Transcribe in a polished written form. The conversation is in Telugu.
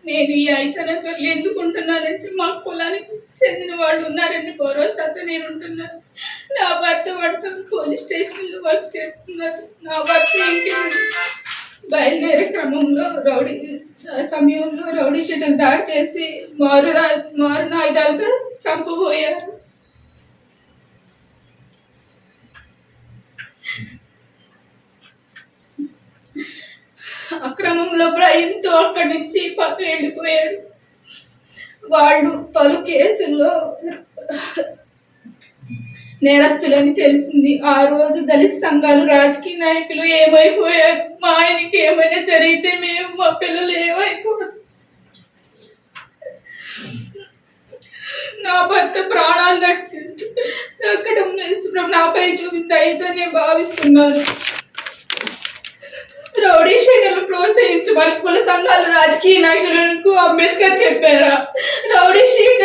నేను ఈ ఐతనగర్లు ఎందుకుంటున్నానంటే మా కులానికి చెందిన వాళ్ళు ఉన్నారని భరోసాతో నేను ఉంటున్నాను. నా భర్త పడుతుంది పోలీస్ స్టేషన్లో వర్క్ చేస్తున్నారు. నా భర్త ఇంటి బయలుదేరే క్రమంలో సమయంలో రౌడీ షీటలు దాడి చేసి మారునాయుధాలతో చంపబోయారు. అక్రమంలో భయంతో అక్కడి నుంచి పక్కన వెళ్ళిపోయాడు. వాళ్ళు పలు కేసుల్లో నేరస్తులని తెలిసింది. ఆ రోజు దళిత సంఘాలు, రాజకీయ నాయకులు ఏమైపోయారు. మా ఆయనకి ఏమైనా జరిగితే మేము, మా పిల్లలు ఏమైపోయారు. నా భర్త ప్రాణాలు దక్కడం నాపై చూపింది దయతో నేను భావిస్తున్నాను. రౌడీ షీటర్లు ప్రోత్సహించమని కుల సంఘాలు, రాజకీయ నాయకులకు అంబేద్కర్ చెప్పారా? Rowdy sheet